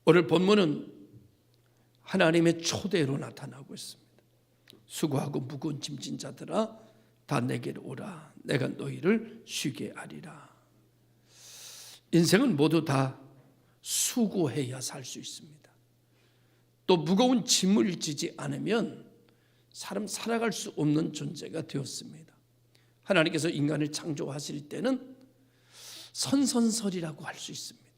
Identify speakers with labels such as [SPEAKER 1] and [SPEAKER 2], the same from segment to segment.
[SPEAKER 1] 오늘 본문은 하나님의 초대로 나타나고 있습니다. 수고하고 무거운 짐진 자들아 다 내게로 오라. 내가 너희를 쉬게 하리라. 인생은 모두 다 수고해야 살 수 있습니다. 또 무거운 짐을 지지 않으면 사람 살아갈 수 없는 존재가 되었습니다. 하나님께서 인간을 창조하실 때는 선선설이라고 할 수 있습니다.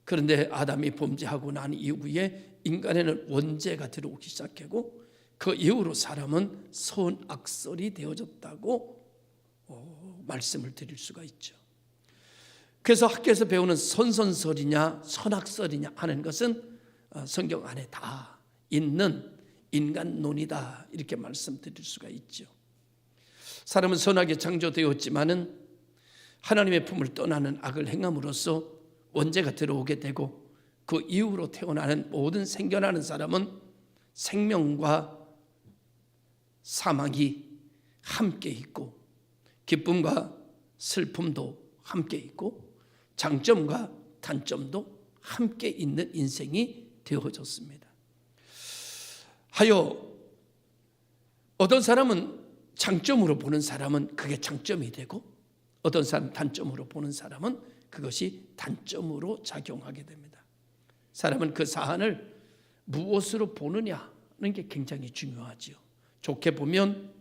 [SPEAKER 1] 그런데 아담이 범죄하고 난 이후에 인간에는 원죄가 들어오기 시작하고 그 이후로 사람은 선악설이 되어졌다고 말씀을 드릴 수가 있죠. 그래서 학교에서 배우는 선선설이냐 선악설이냐 하는 것은 성경 안에 다 있는 인간론이다, 이렇게 말씀드릴 수가 있죠. 사람은 선하게 창조되었지만은 하나님의 품을 떠나는 악을 행함으로써 원죄가 들어오게 되고 그 이후로 태어나는 모든 생겨나는 사람은 생명과 사망이 함께 있고 기쁨과 슬픔도 함께 있고 장점과 단점도 함께 있는 인생이 되어졌습니다. 하여 어떤 사람은 장점으로 보는 사람은 그게 장점이 되고 어떤 사람 단점으로 보는 사람은 그것이 단점으로 작용하게 됩니다. 사람은 그 사안을 무엇으로 보느냐는 게 굉장히 중요하지요. 좋게 보면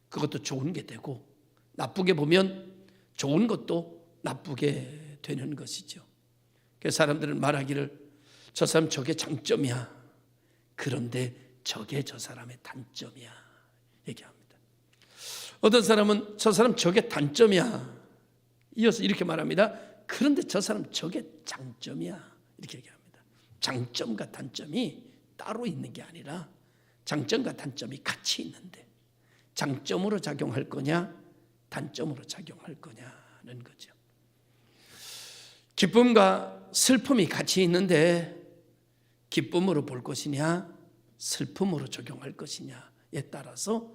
[SPEAKER 1] 그것도 좋은 게 되고 나쁘게 보면 좋은 것도 나쁘게 되는 것이죠. 그래서 사람들은 말하기를 저 사람 저게 장점이야. 그런데 저게 저 사람의 단점이야 얘기합니다. 어떤 사람은 저 사람 저게 단점이야. 이어서 이렇게 말합니다. 그런데 저 사람 저게 장점이야 이렇게 얘기합니다. 장점과 단점이 따로 있는 게 아니라 장점과 단점이 같이 있는데 장점으로 작용할 거냐 단점으로 작용할 거냐는 거죠. 기쁨과 슬픔이 같이 있는데 기쁨으로 볼 것이냐 슬픔으로 적용할 것이냐에 따라서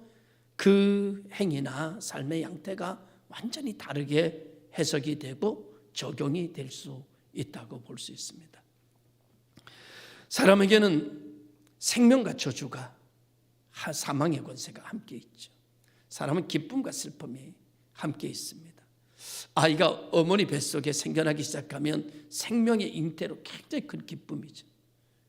[SPEAKER 1] 그 행위나 삶의 양태가 완전히 다르게 해석이 되고 적용이 될 수 있다고 볼 수 있습니다. 사람에게는 생명과 저주가 사망의 권세가 함께 있죠. 사람은 기쁨과 슬픔이 함께 있습니다. 아이가 어머니 뱃속에 생겨나기 시작하면 생명의 잉태로 굉장히 큰 기쁨이죠.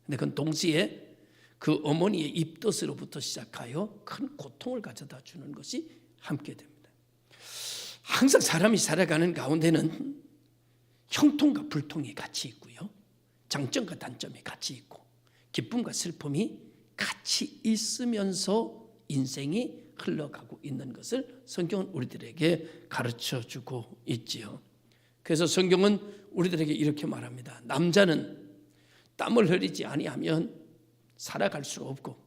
[SPEAKER 1] 근데 그건 동시에 그 어머니의 입덧으로부터 시작하여 큰 고통을 가져다 주는 것이 함께 됩니다. 항상 사람이 살아가는 가운데는 형통과 불통이 같이 있고요. 장점과 단점이 같이 있고 기쁨과 슬픔이 같이 있으면서 인생이 흘러가고 있는 것을 성경은 우리들에게 가르쳐주고 있지요. 그래서 성경은 우리들에게 이렇게 말합니다. 남자는 땀을 흘리지 아니하면 살아갈 수 없고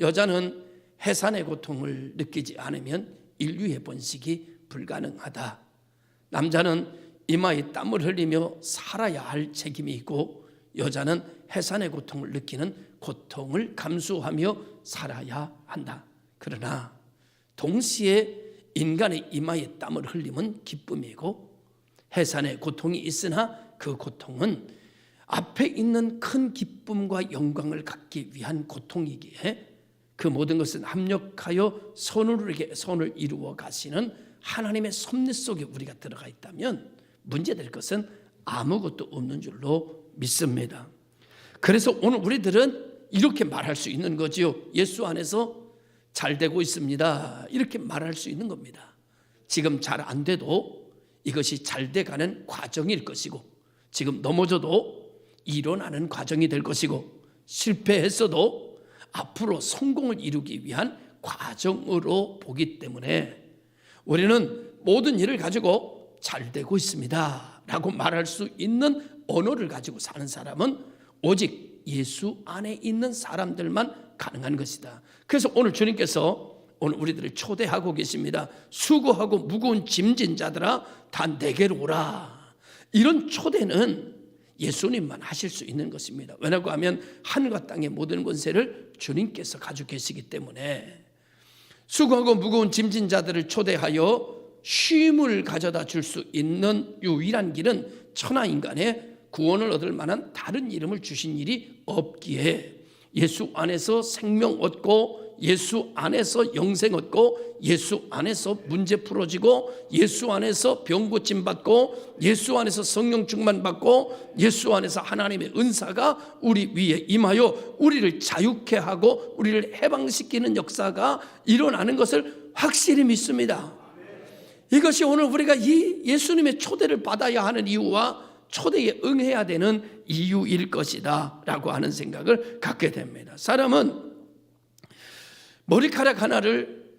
[SPEAKER 1] 여자는 해산의 고통을 느끼지 않으면 인류의 번식이 불가능하다. 남자는 이마에 땀을 흘리며 살아야 할 책임이 있고 여자는 해산의 고통을 느끼는 고통을 감수하며 살아야 한다. 그러나 동시에 인간의 이마에 땀을 흘리면 기쁨이고 해산의 고통이 있으나 그 고통은 앞에 있는 큰 기쁨과 영광을 갖기 위한 고통이기에 그 모든 것은 합력하여 선을 이루어 가시는 하나님의 섭리 속에 우리가 들어가 있다면 문제될 것은 아무것도 없는 줄로 믿습니다. 그래서 오늘 우리들은 이렇게 말할 수 있는 거지요. 예수 안에서 잘 되고 있습니다. 이렇게 말할 수 있는 겁니다. 지금 잘 안 돼도 이것이 잘 돼가는 과정일 것이고 지금 넘어져도 일어나는 과정이 될 것이고 실패했어도 앞으로 성공을 이루기 위한 과정으로 보기 때문에 우리는 모든 일을 가지고 잘 되고 있습니다 라고 말할 수 있는 언어를 가지고 사는 사람은 오직 예수 안에 있는 사람들만 가능한 것이다. 그래서 오늘 주님께서 오늘 우리들을 초대하고 계십니다. 수고하고 무거운 짐진 자들아 다 내게로 오라. 이런 초대는 예수님만 하실 수 있는 것입니다. 왜냐고 하면 하늘과 땅의 모든 권세를 주님께서 가지고 계시기 때문에 수고하고 무거운 짐진 자들을 초대하여 쉼을 가져다 줄 수 있는 유일한 길은 천하인간의 구원을 얻을 만한 다른 이름을 주신 일이 없기에 예수 안에서 생명 얻고 예수 안에서 영생 얻고 예수 안에서 문제 풀어지고 예수 안에서 병 고침 받고 예수 안에서 성령 충만 받고 예수 안에서 하나님의 은사가 우리 위에 임하여 우리를 자유케 하고 우리를 해방시키는 역사가 일어나는 것을 확실히 믿습니다. 이것이 오늘 우리가 이 예수님의 초대를 받아야 하는 이유와 초대에 응해야 되는 이유일 것이다 라고 하는 생각을 갖게 됩니다. 사람은 머리카락 하나를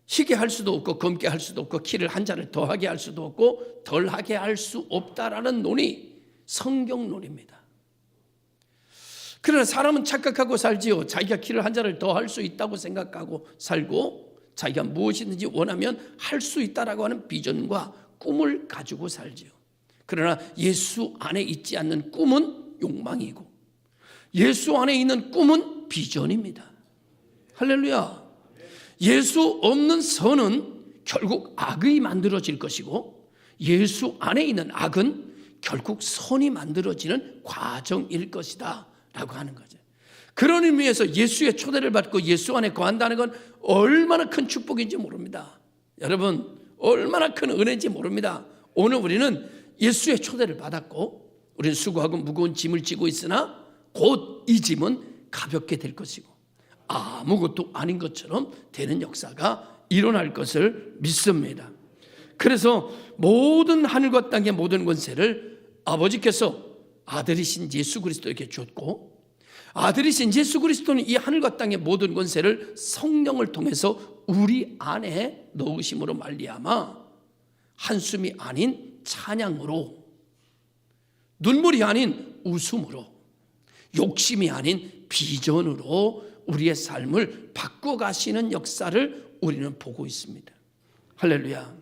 [SPEAKER 1] 희게 할 수도 없고 검게 할 수도 없고 키를 한 자를 더하게 할 수도 없고 덜하게 할 수 없다라는 논이 성경론입니다. 그러나 사람은 착각하고 살지요. 자기가 키를 한 자를 더 할 수 있다고 생각하고 살고 자기가 무엇이든지 원하면 할 수 있다라고 하는 비전과 꿈을 가지고 살지요. 그러나 예수 안에 있지 않는 꿈은 욕망이고 예수 안에 있는 꿈은 비전입니다. 할렐루야. 예수 없는 선은 결국 악이 만들어질 것이고 예수 안에 있는 악은 결국 선이 만들어지는 과정일 것이다 라고 하는 거죠. 그런 의미에서 예수의 초대를 받고 예수 안에 거한다는 건 얼마나 큰 축복인지 모릅니다. 여러분, 얼마나 큰 은혜인지 모릅니다. 오늘 우리는 예수의 초대를 받았고 우리는 수고하고 무거운 짐을 지고 있으나 곧 이 짐은 가볍게 될 것이고 아무것도 아닌 것처럼 되는 역사가 일어날 것을 믿습니다. 그래서 모든 하늘과 땅의 모든 권세를 아버지께서 아들이신 예수 그리스도에게 줬고 아들이신 예수 그리스도는 이 하늘과 땅의 모든 권세를 성령을 통해서 우리 안에 넣으심으로 말미암아 한숨이 아닌 찬양으로 눈물이 아닌 웃음으로 욕심이 아닌 비전으로 우리의 삶을 바꿔가시는 역사를 우리는 보고 있습니다. 할렐루야.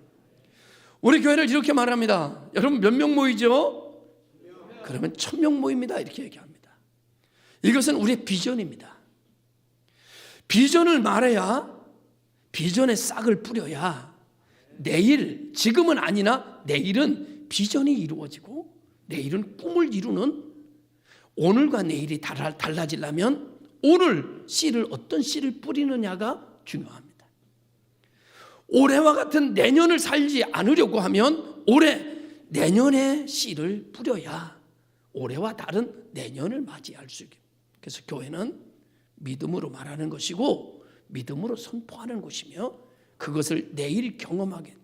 [SPEAKER 1] 우리 교회를 이렇게 말합니다. 여러분 몇 명 모이죠? 그러면 1000명 모입니다. 이렇게 얘기합니다. 이것은 우리의 비전입니다. 비전을 말해야 비전의 싹을 뿌려야 내일, 지금은 아니나 내일은 비전이 이루어지고 내일은 꿈을 이루는 오늘과 내일이 달라지려면 오늘 씨를 어떤 씨를 뿌리느냐가 중요합니다. 올해와 같은 내년을 살지 않으려고 하면 올해 내년의 씨를 뿌려야 올해와 다른 내년을 맞이할 수 있게. 그래서 교회는 믿음으로 말하는 것이고 믿음으로 선포하는 것이며 그것을 내일 경험하게.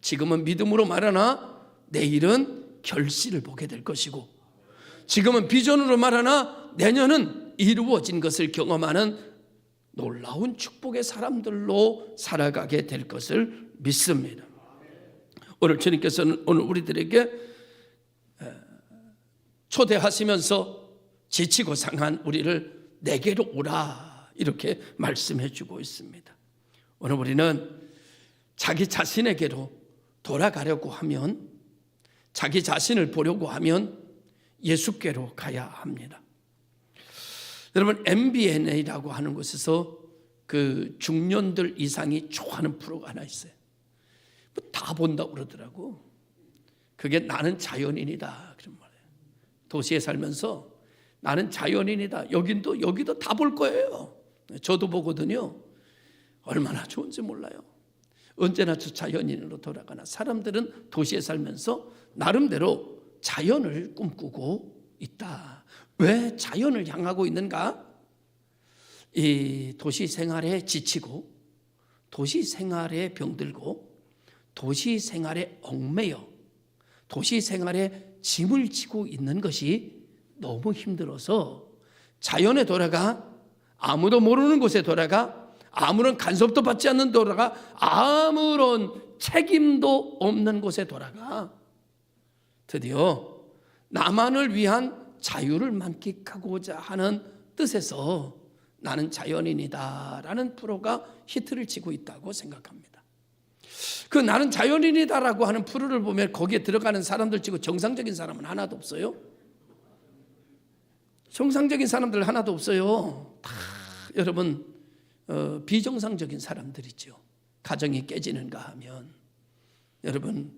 [SPEAKER 1] 지금은 믿음으로 말하나 내일은 결실을 보게 될 것이고 지금은 비전으로 말하나 내년은 이루어진 것을 경험하는 놀라운 축복의 사람들로 살아가게 될 것을 믿습니다. 오늘 주님께서는 오늘 우리들에게 초대하시면서 지치고 상한 우리를 내게로 오라 이렇게 말씀해 주고 있습니다. 오늘 우리는 자기 자신에게로 돌아가려고 하면 자기 자신을 보려고 하면 예수께로 가야 합니다. 여러분 MBNA라고 하는 곳에서 그 중년들 이상이 좋아하는 프로가 하나 있어요. 다 본다고 그러더라고. 그게 나는 자연인이다 그런 말이에요. 도시에 살면서 나는 자연인이다. 여기도 다 볼 거예요. 저도 보거든요. 얼마나 좋은지 몰라요. 언제나 저 자연인으로 돌아가나. 사람들은 도시에 살면서 나름대로 자연을 꿈꾸고 있다. 왜 자연을 향하고 있는가? 이 도시 생활에 지치고 도시 생활에 병들고 도시 생활에 얽매여 도시 생활에 짐을 지고 있는 것이 너무 힘들어서 자연에 돌아가 아무도 모르는 곳에 돌아가 아무런 간섭도 받지 않는 돌아가 아무런 책임도 없는 곳에 돌아가 드디어 나만을 위한 자유를 만끽하고자 하는 뜻에서 나는 자연인이다라는 프로가 히트를 치고 있다고 생각합니다. 그 나는 자연인이다라고 하는 프로를 보면 거기에 들어가는 사람들 치고 정상적인 사람은 하나도 없어요. 정상적인 사람들 하나도 없어요. 다 여러분 비정상적인 사람들이죠. 가정이 깨지는가 하면 여러분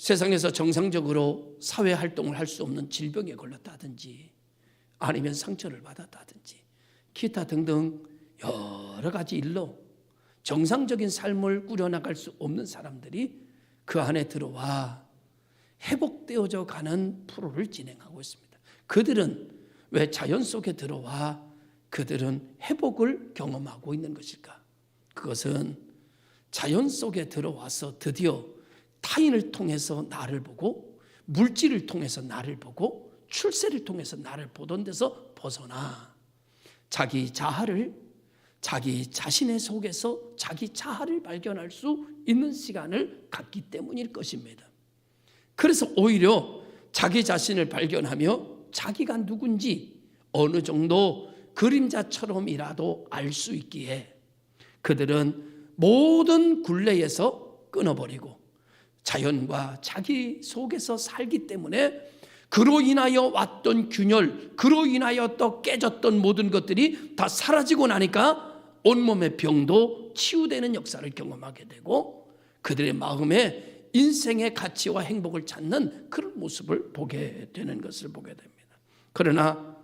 [SPEAKER 1] 세상에서 정상적으로 사회 활동을 할 수 없는 질병에 걸렸다든지 아니면 상처를 받았다든지 기타 등등 여러 가지 일로 정상적인 삶을 꾸려나갈 수 없는 사람들이 그 안에 들어와 회복되어져 가는 프로를 진행하고 있습니다. 그들은 왜 자연 속에 들어와 그들은 회복을 경험하고 있는 것일까? 그것은 자연 속에 들어와서 드디어 타인을 통해서 나를 보고 물질을 통해서 나를 보고 출세를 통해서 나를 보던 데서 벗어나 자기 자아를 자기 자신의 속에서 자기 자아를 발견할 수 있는 시간을 갖기 때문일 것입니다. 그래서 오히려 자기 자신을 발견하며 자기가 누군지 어느 정도 그림자처럼이라도 알 수 있기에 그들은 모든 굴레에서 끊어버리고 자연과 자기 속에서 살기 때문에 그로 인하여 왔던 균열, 그로 인하여 또 깨졌던 모든 것들이 다 사라지고 나니까 온몸의 병도 치유되는 역사를 경험하게 되고 그들의 마음에 인생의 가치와 행복을 찾는 그런 모습을 보게 되는 것을 보게 됩니다. 그러나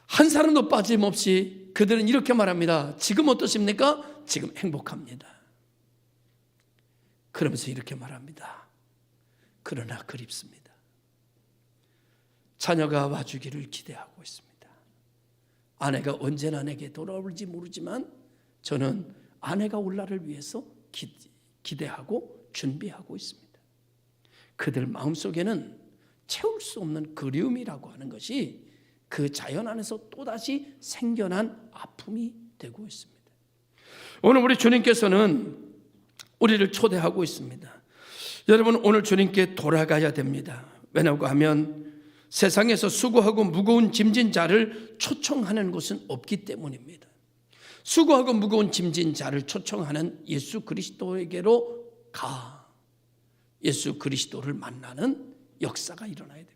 [SPEAKER 1] 한 사람도 빠짐없이 그들은 이렇게 말합니다. 지금 어떠십니까? 지금 행복합니다. 그러면서 이렇게 말합니다. 그러나 그립습니다. 자녀가 와주기를 기대하고 있습니다. 아내가 언제나 내게 돌아올지 모르지만 저는 아내가 올 날을 위해서 기대하고 준비하고 있습니다. 그들 마음속에는 채울 수 없는 그리움이라고 하는 것이 그 자연 안에서 또다시 생겨난 아픔이 되고 있습니다. 오늘 우리 주님께서는 우리를 초대하고 있습니다. 여러분 오늘 주님께 돌아가야 됩니다. 왜냐고 하면 세상에서 수고하고 무거운 짐진 자를 초청하는 곳은 없기 때문입니다. 수고하고 무거운 짐진 자를 초청하는 예수 그리스도에게로 가 예수 그리스도를 만나는 역사가 일어나야 됩니다.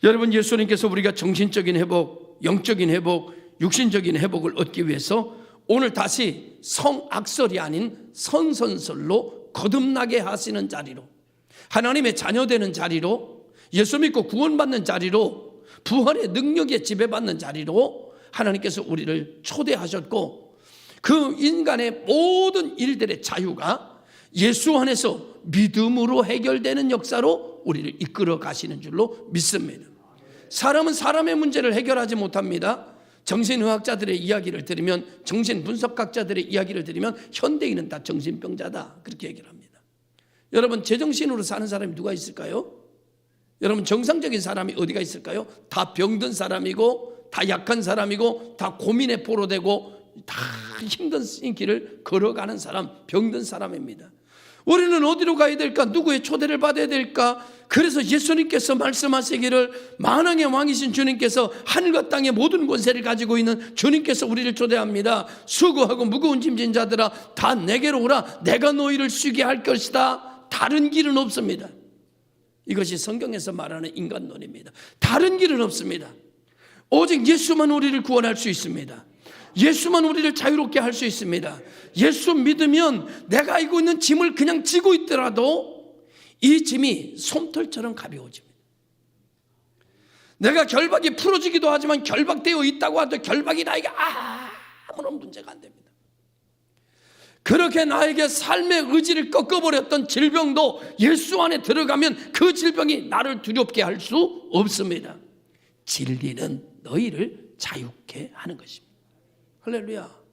[SPEAKER 1] 여러분 예수님께서 우리가 정신적인 회복, 영적인 회복, 육신적인 회복을 얻기 위해서 오늘 다시 성악설이 아닌 선선설로 거듭나게 하시는 자리로 하나님의 자녀되는 자리로 예수 믿고 구원받는 자리로 부활의 능력에 지배받는 자리로 하나님께서 우리를 초대하셨고 그 인간의 모든 일들의 자유가 예수 안에서 믿음으로 해결되는 역사로 우리를 이끌어 가시는 줄로 믿습니다. 사람은 사람의 문제를 해결하지 못합니다. 정신의학자들의 이야기를 들으면 정신분석학자들의 이야기를 들으면 현대인은 다 정신병자다 그렇게 얘기를 합니다. 여러분 제정신으로 사는 사람이 누가 있을까요? 여러분 정상적인 사람이 어디가 있을까요? 다 병든 사람이고 다 약한 사람이고 다 고민에 포로되고 다 힘든 길을 걸어가는 사람, 병든 사람입니다. 우리는 어디로 가야 될까? 누구의 초대를 받아야 될까? 그래서 예수님께서 말씀하시기를 만왕의 왕이신 주님께서 하늘과 땅의 모든 권세를 가지고 있는 주님께서 우리를 초대합니다. 수고하고 무거운 짐진 자들아 다 내게로 오라. 내가 너희를 쉬게 할 것이다. 다른 길은 없습니다. 이것이 성경에서 말하는 인간론입니다. 다른 길은 없습니다. 오직 예수만 우리를 구원할 수 있습니다. 예수만 우리를 자유롭게 할 수 있습니다. 예수 믿으면 내가 알고 있는 짐을 그냥 지고 있더라도 이 짐이 솜털처럼 가벼워집니다. 내가 결박이 풀어지기도 하지만 결박되어 있다고 하도 결박이 나에게 아무런 문제가 안 됩니다. 그렇게 나에게 삶의 의지를 꺾어버렸던 질병도 예수 안에 들어가면 그 질병이 나를 두렵게 할 수 없습니다. 진리는 너희를 자유케 하는 것입니다. 할렐루야.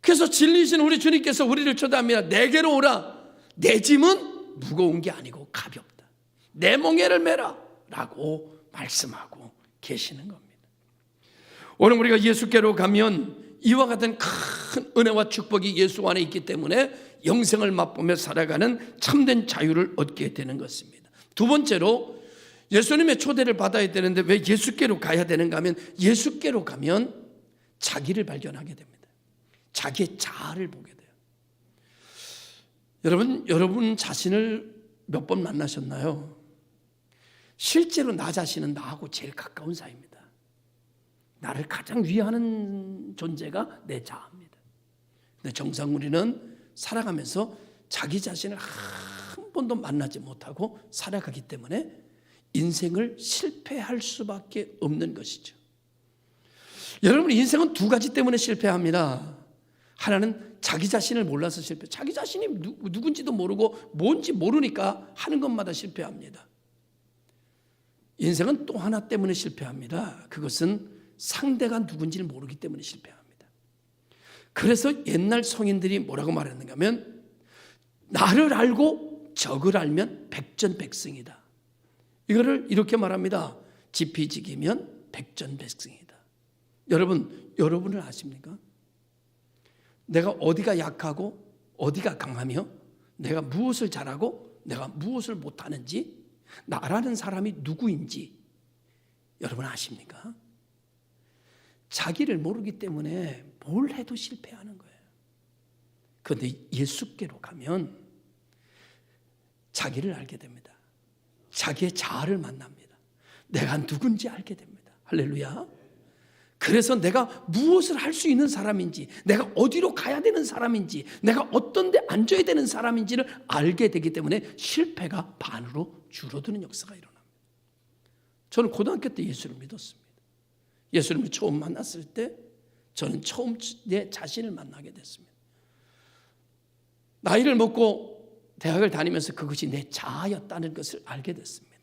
[SPEAKER 1] 그래서 진리신 우리 주님께서 우리를 초대합니다. 내게로 오라. 내 짐은 무거운 게 아니고 가볍다. 내 멍에를 메라 라고 말씀하고 계시는 겁니다. 오늘 우리가 예수께로 가면 이와 같은 큰 은혜와 축복이 예수 안에 있기 때문에 영생을 맛보며 살아가는 참된 자유를 얻게 되는 것입니다. 두 번째로 예수님의 초대를 받아야 되는데 왜 예수께로 가야 되는가 하면 예수께로 가면 자기를 발견하게 됩니다. 자기의 자아를 보게 돼요. 여러분 자신을 몇 번 만나셨나요? 실제로 나 자신은 나하고 제일 가까운 사이입니다. 나를 가장 위하는 존재가 내 자아입니다. 근데 정상 우리는 살아가면서 자기 자신을 한 번도 만나지 못하고 살아가기 때문에 인생을 실패할 수밖에 없는 것이죠. 여러분, 인생은 두 가지 때문에 실패합니다. 하나는 자기 자신을 몰라서 실패. 자기 자신이 누군지도 모르고 뭔지 모르니까 하는 것마다 실패합니다. 인생은 또 하나 때문에 실패합니다. 그것은 상대가 누군지를 모르기 때문에 실패합니다. 그래서 옛날 성인들이 뭐라고 말했는가 하면 나를 알고 적을 알면 백전백승이다. 이거를 이렇게 말합니다. 지피지기면 백전백승이다. 여러분을 아십니까? 내가 어디가 약하고 어디가 강하며 내가 무엇을 잘하고 내가 무엇을 못하는지 나라는 사람이 누구인지 여러분 아십니까? 자기를 모르기 때문에 뭘 해도 실패하는 거예요. 그런데 예수께로 가면 자기를 알게 됩니다. 자기의 자아를 만납니다. 내가 누군지 알게 됩니다. 할렐루야. 그래서 내가 무엇을 할 수 있는 사람인지, 내가 어디로 가야 되는 사람인지, 내가 어떤 데 앉아야 되는 사람인지를 알게 되기 때문에 실패가 반으로 줄어드는 역사가 일어납니다. 저는 고등학교 때 예수를 믿었습니다. 예수님을 처음 만났을 때 저는 처음 내 자신을 만나게 됐습니다. 나이를 먹고 대학을 다니면서 그것이 내 자아였다는 것을 알게 됐습니다.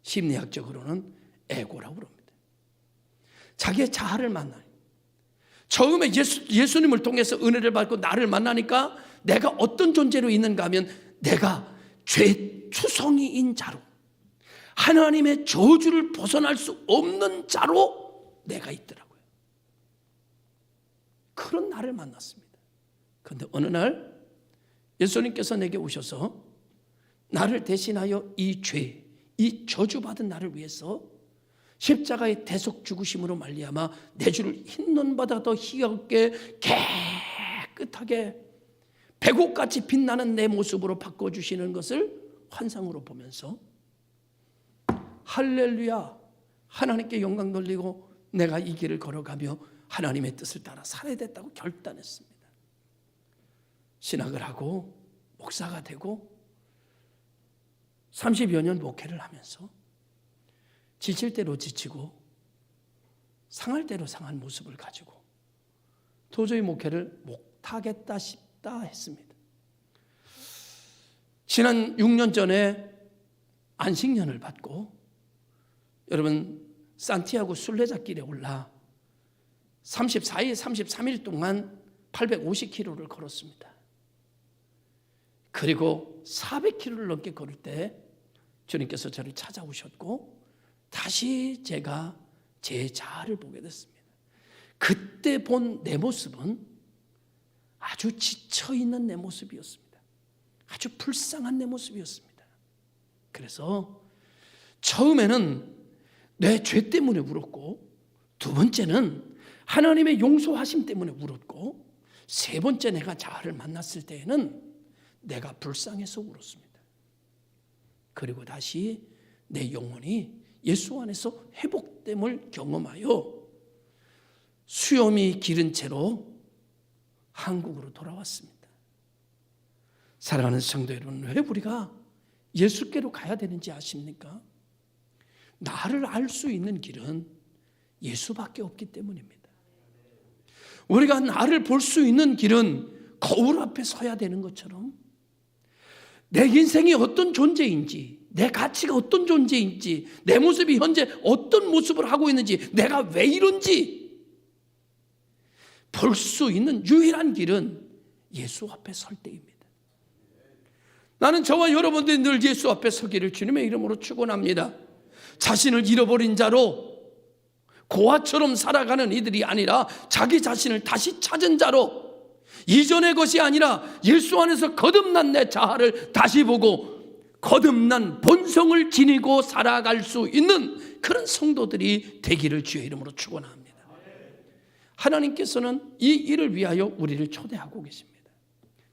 [SPEAKER 1] 심리학적으로는 에고라고 그럽니다. 자기의 자아를 만나요. 처음에 예수님을 통해서 은혜를 받고 나를 만나니까 내가 어떤 존재로 있는가 하면 내가 죄투성이인 자로, 하나님의 저주를 벗어날 수 없는 자로 내가 있더라고요. 그런 나를 만났습니다. 그런데 어느 날 예수님께서 내게 오셔서 나를 대신하여 이 죄, 이 저주받은 나를 위해서 십자가의 대속 죽으심으로 말미암아 내 주를 흰눈보다 더 희겁게 깨끗하게 백옥같이 빛나는 내 모습으로 바꿔주시는 것을 환상으로 보면서 할렐루야, 하나님께 영광 돌리고 내가 이 길을 걸어가며 하나님의 뜻을 따라 살아야 됐다고 결단했습니다. 신학을 하고 목사가 되고 30여 년 목회를 하면서 지칠 대로 지치고 상할 대로 상한 모습을 가지고 도저히 목회를 못하겠다 싶다 했습니다. 지난 6년 전에 안식년을 받고 여러분 산티아고 순례자길에 올라 34일, 33일 동안 850km를 걸었습니다. 그리고 400km를 넘게 걸을 때 주님께서 저를 찾아오셨고 다시 제가 제 자아를 보게 됐습니다. 그때 본 내 모습은 아주 지쳐있는 내 모습이었습니다. 아주 불쌍한 내 모습이었습니다. 그래서 처음에는 내 죄 때문에 울었고, 두 번째는 하나님의 용서하심 때문에 울었고, 세 번째 내가 자아를 만났을 때에는 내가 불쌍해서 울었습니다. 그리고 다시 내 영혼이 예수 안에서 회복됨을 경험하여 수염이 기른 채로 한국으로 돌아왔습니다. 사랑하는 성도 여러분, 왜 우리가 예수께로 가야 되는지 아십니까? 나를 알 수 있는 길은 예수밖에 없기 때문입니다. 우리가 나를 볼 수 있는 길은 거울 앞에 서야 되는 것처럼 내 인생이 어떤 존재인지, 내 가치가 어떤 존재인지, 내 모습이 현재 어떤 모습을 하고 있는지, 내가 왜 이런지 볼 수 있는 유일한 길은 예수 앞에 설 때입니다. 나는 저와 여러분들이 늘 예수 앞에 서기를 주님의 이름으로 축원합니다. 자신을 잃어버린 자로 고아처럼 살아가는 이들이 아니라 자기 자신을 다시 찾은 자로, 이전의 것이 아니라 예수 안에서 거듭난 내 자아를 다시 보고 거듭난 본성을 지니고 살아갈 수 있는 그런 성도들이 되기를 주의 이름으로 축원합니다. 하나님께서는 이 일을 위하여 우리를 초대하고 계십니다.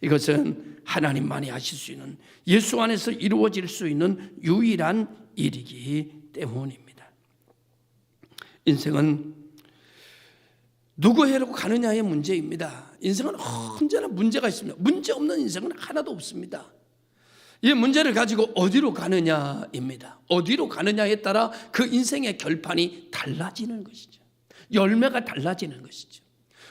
[SPEAKER 1] 이것은 하나님만이 하실 수 있는, 예수 안에서 이루어질 수 있는 유일한 일이기 때문입니다. 인생은 누구에게로 가느냐의 문제입니다. 인생은 언제나 문제가 있습니다. 문제 없는 인생은 하나도 없습니다. 이 문제를 가지고 어디로 가느냐입니다. 어디로 가느냐에 따라 그 인생의 결판이 달라지는 것이죠. 열매가 달라지는 것이죠.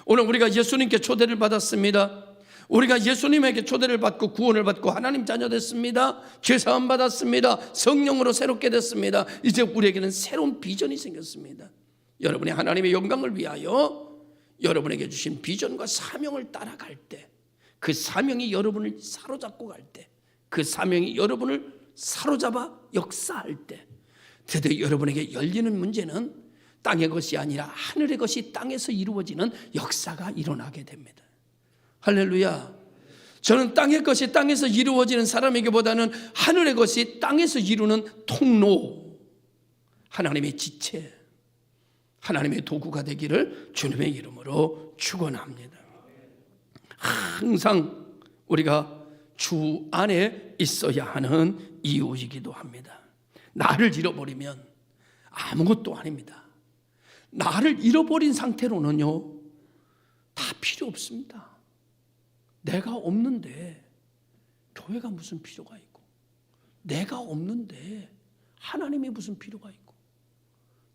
[SPEAKER 1] 오늘 우리가 예수님께 초대를 받았습니다. 우리가 예수님에게 초대를 받고 구원을 받고 하나님 자녀 됐습니다. 죄사함 받았습니다. 성령으로 새롭게 됐습니다. 이제 우리에게는 새로운 비전이 생겼습니다. 여러분이 하나님의 영광을 위하여 여러분에게 주신 비전과 사명을 따라갈 때, 그 사명이 여러분을 사로잡고 갈 때, 그 사명이 여러분을 사로잡아 역사할 때, 드디어 여러분에게 열리는 문제는 땅의 것이 아니라 하늘의 것이 땅에서 이루어지는 역사가 일어나게 됩니다. 할렐루야. 저는 땅의 것이 땅에서 이루어지는 사람에게보다는 하늘의 것이 땅에서 이루는 통로, 하나님의 지체, 하나님의 도구가 되기를 주님의 이름으로 축원합니다. 항상 우리가 주 안에 있어야 하는 이유이기도 합니다. 나를 잃어버리면 아무것도 아닙니다. 나를 잃어버린 상태로는요, 다 필요 없습니다. 내가 없는데 교회가 무슨 필요가 있고, 내가 없는데 하나님이 무슨 필요가 있고,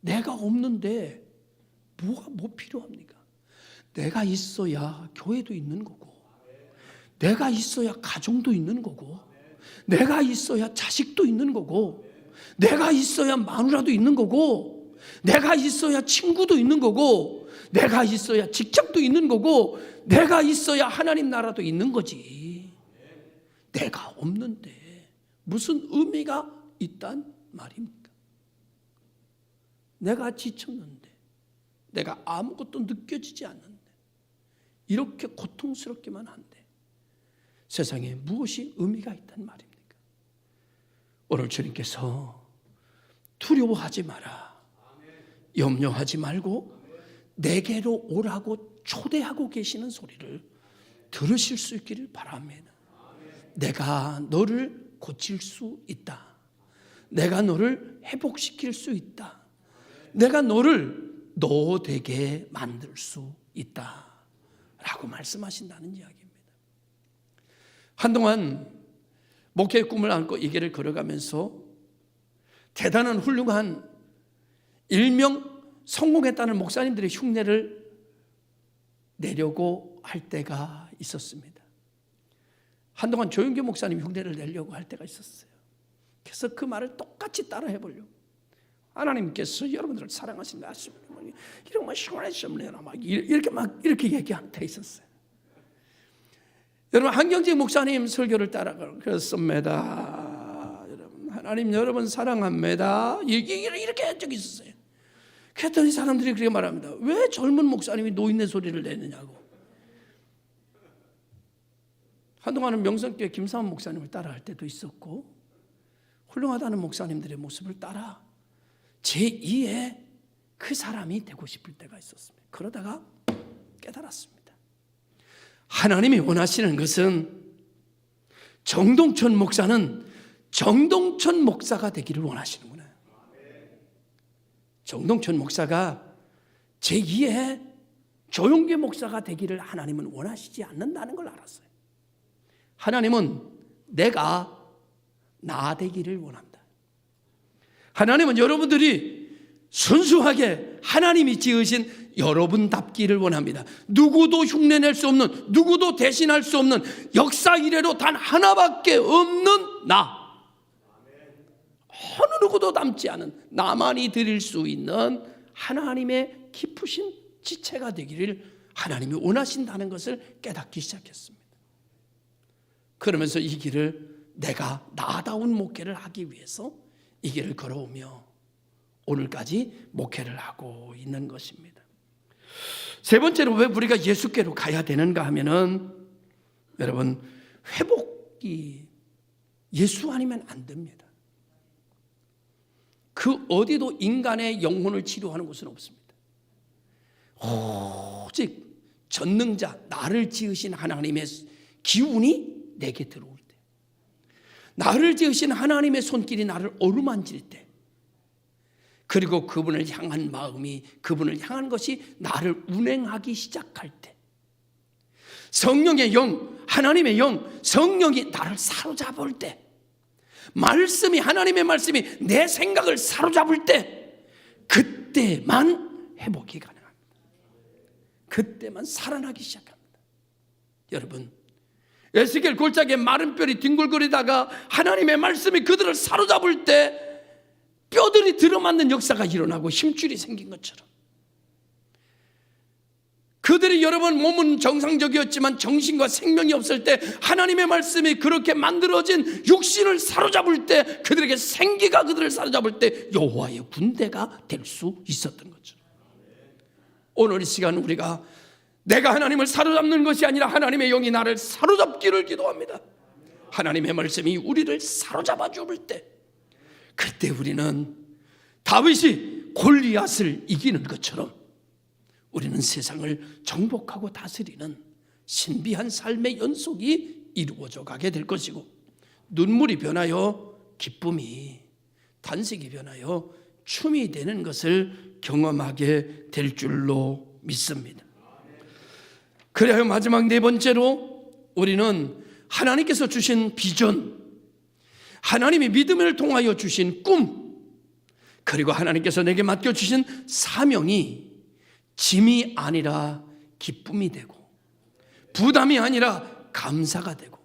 [SPEAKER 1] 내가 없는데 뭐 필요합니까? 내가 있어야 교회도 있는 거고, 내가 있어야 가정도 있는 거고, 내가 있어야 자식도 있는 거고, 내가 있어야 마누라도 있는 거고, 내가 있어야 친구도 있는 거고, 내가 있어야 직장도 있는 거고, 내가 있어야 하나님 나라도 있는 거지. 내가 없는데 무슨 의미가 있단 말입니까? 내가 지쳤는데, 내가 아무것도 느껴지지 않는데, 이렇게 고통스럽기만 한데 세상에 무엇이 의미가 있단 말입니까? 오늘 주님께서 두려워하지 마라, 염려하지 말고 내게로 오라고 초대하고 계시는 소리를 들으실 수 있기를 바랍니다. 내가 너를 고칠 수 있다. 내가 너를 회복시킬 수 있다. 내가 너를 너 되게 만들 수 있다 라고 말씀하신다는 이야기입니다. 한동안 목회의 꿈을 안고 이 길을 걸어가면서 대단한 훌륭한 일명 성공했다는 목사님들의 흉내를 내려고 할 때가 있었습니다. 한동안 조영규 목사님 흉내를 내려고 할 때가 있었어요. 그래서 그 말을 똑같이 따라 해보려고. 하나님께서 여러분들을 사랑하신다 하시면 이런 거 시원하시면 이렇게 얘기하는 데 있었어요. 여러분, 한경직 목사님 설교를 따라갔습니다. 여러분, 하나님 여러분 사랑합니다. 이렇게 한 적이 있었어요. 그랬더니 사람들이 그렇게 말합니다. 왜 젊은 목사님이 노인네 소리를 내느냐고. 한동안은 명성교회 김사원 목사님을 따라할 때도 있었고, 훌륭하다는 목사님들의 모습을 따라 제2의 그 사람이 되고 싶을 때가 있었습니다. 그러다가 깨달았습니다. 하나님이 원하시는 것은 정동천 목사는 정동천 목사가 되기를 원하시는구나. 정동천 목사가 제2의 조용계 목사가 되기를 하나님은 원하시지 않는다는 걸 알았어요. 하나님은 내가 나 되기를 원한다. 하나님은 여러분들이 순수하게 하나님이 지으신 여러분답기를 원합니다. 누구도 흉내낼 수 없는, 누구도 대신할 수 없는, 역사 이래로 단 하나밖에 없는 나, 어느 누구도 닮지 않은 나만이 드릴 수 있는 하나님의 깊으신 지체가 되기를 하나님이 원하신다는 것을 깨닫기 시작했습니다. 그러면서 이 길을 내가 나다운 목회를 하기 위해서 이 길을 걸어오며 오늘까지 목회를 하고 있는 것입니다. 세 번째로 왜 우리가 예수께로 가야 되는가 하면은, 여러분, 회복이 예수 아니면 안 됩니다. 그 어디도 인간의 영혼을 치료하는 곳은 없습니다. 오직 전능자, 나를 지으신 하나님의 기운이 내게 들어올 때, 나를 지으신 하나님의 손길이 나를 어루만질 때, 그리고 그분을 향한 마음이, 그분을 향한 것이 나를 운행하기 시작할 때, 성령의 영, 하나님의 영, 성령이 나를 사로잡을 때, 말씀이, 하나님의 말씀이 내 생각을 사로잡을 때 그때만 회복이 가능합니다. 그때만 살아나기 시작합니다. 여러분, 에스겔 골짜기에 마른 뼈리 뒹굴거리다가 하나님의 말씀이 그들을 사로잡을 때 뼈들이 들어맞는 역사가 일어나고 힘줄이 생긴 것처럼, 그들이 여러 번 몸은 정상적이었지만 정신과 생명이 없을 때 하나님의 말씀이 그렇게 만들어진 육신을 사로잡을 때, 그들에게 생기가 그들을 사로잡을 때 여호와의 군대가 될 수 있었던 거죠. 오늘 이 시간 우리가 내가 하나님을 사로잡는 것이 아니라 하나님의 영이 나를 사로잡기를 기도합니다. 하나님의 말씀이 우리를 사로잡아 줄 때, 그때 우리는 다윗이 골리앗을 이기는 것처럼 우리는 세상을 정복하고 다스리는 신비한 삶의 연속이 이루어져 가게 될 것이고, 눈물이 변하여 기쁨이, 탄식이 변하여 춤이 되는 것을 경험하게 될 줄로 믿습니다. 그래야 마지막 네 번째로 우리는 하나님께서 주신 비전, 하나님이 믿음을 통하여 주신 꿈, 그리고 하나님께서 내게 맡겨주신 사명이 짐이 아니라 기쁨이 되고, 부담이 아니라 감사가 되고,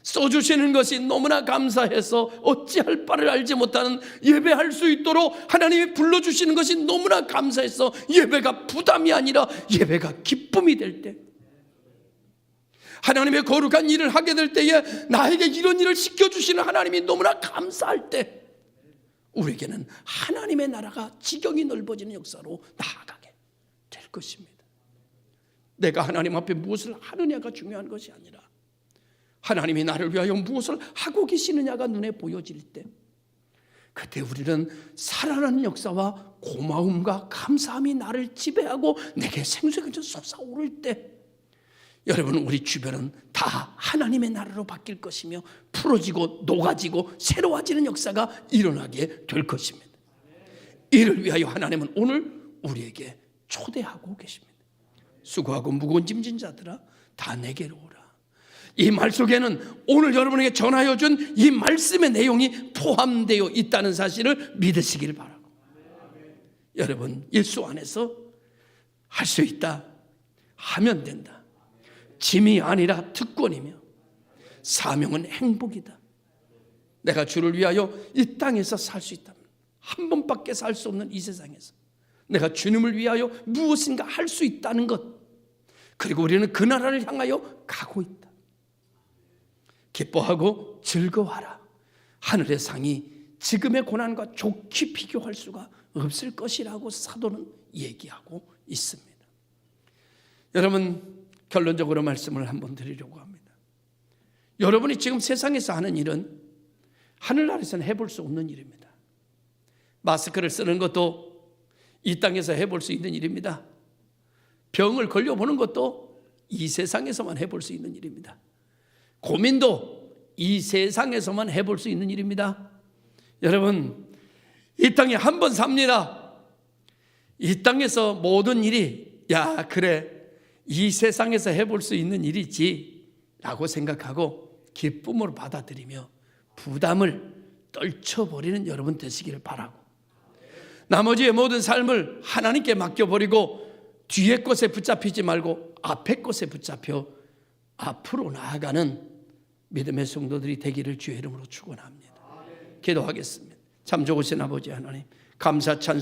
[SPEAKER 1] 써주시는 것이 너무나 감사해서 어찌할 바를 알지 못하는 예배할 수 있도록 하나님이 불러주시는 것이 너무나 감사해서 예배가 부담이 아니라 예배가 기쁨이 될 때, 하나님의 거룩한 일을 하게 될 때에 나에게 이런 일을 시켜주시는 하나님이 너무나 감사할 때, 우리에게는 하나님의 나라가 지경이 넓어지는 역사로 나아가게 될 것입니다. 내가 하나님 앞에 무엇을 하느냐가 중요한 것이 아니라 하나님이 나를 위하여 무엇을 하고 계시느냐가 눈에 보여질 때, 그때 우리는 살아나는 역사와 고마움과 감사함이 나를 지배하고 내게 생수가 솟아오를 때, 여러분, 우리 주변은 다 하나님의 나라로 바뀔 것이며 풀어지고 녹아지고 새로워지는 역사가 일어나게 될 것입니다. 이를 위하여 하나님은 오늘 우리에게 초대하고 계십니다. 수고하고 무거운 짐진 자들아 다 내게로 오라. 이 말 속에는 오늘 여러분에게 전하여 준 이 말씀의 내용이 포함되어 있다는 사실을 믿으시길 바라고, 여러분, 예수 안에서 할 수 있다, 하면 된다. 짐이 아니라 특권이며 사명은 행복이다. 내가 주를 위하여 이 땅에서 살 수 있다면, 한 번밖에 살 수 없는 이 세상에서 내가 주님을 위하여 무엇인가 할 수 있다는 것, 그리고 우리는 그 나라를 향하여 가고 있다. 기뻐하고 즐거워하라. 하늘의 상이 지금의 고난과 좋게 비교할 수가 없을 것이라고 사도는 얘기하고 있습니다. 여러분, 결론적으로 말씀을 한번 드리려고 합니다. 여러분이 지금 세상에서 하는 일은 하늘나라에서는 해볼 수 없는 일입니다. 마스크를 쓰는 것도 이 땅에서 해볼 수 있는 일입니다. 병을 걸려보는 것도 이 세상에서만 해볼 수 있는 일입니다. 고민도 이 세상에서만 해볼 수 있는 일입니다. 여러분, 이 땅에 한 번 삽니다. 이 땅에서 모든 일이 야 그래 이 세상에서 해볼 수 있는 일이지 라고 생각하고 기쁨으로 받아들이며 부담을 떨쳐버리는 여러분 되시기를 바라고, 나머지의 모든 삶을 하나님께 맡겨버리고 뒤에 것에 붙잡히지 말고 앞에 것에 붙잡혀 앞으로 나아가는 믿음의 성도들이 되기를 주의 이름으로 축원합니다. 기도하겠습니다. 참 좋으신 아버지 하나님, 감사 찬송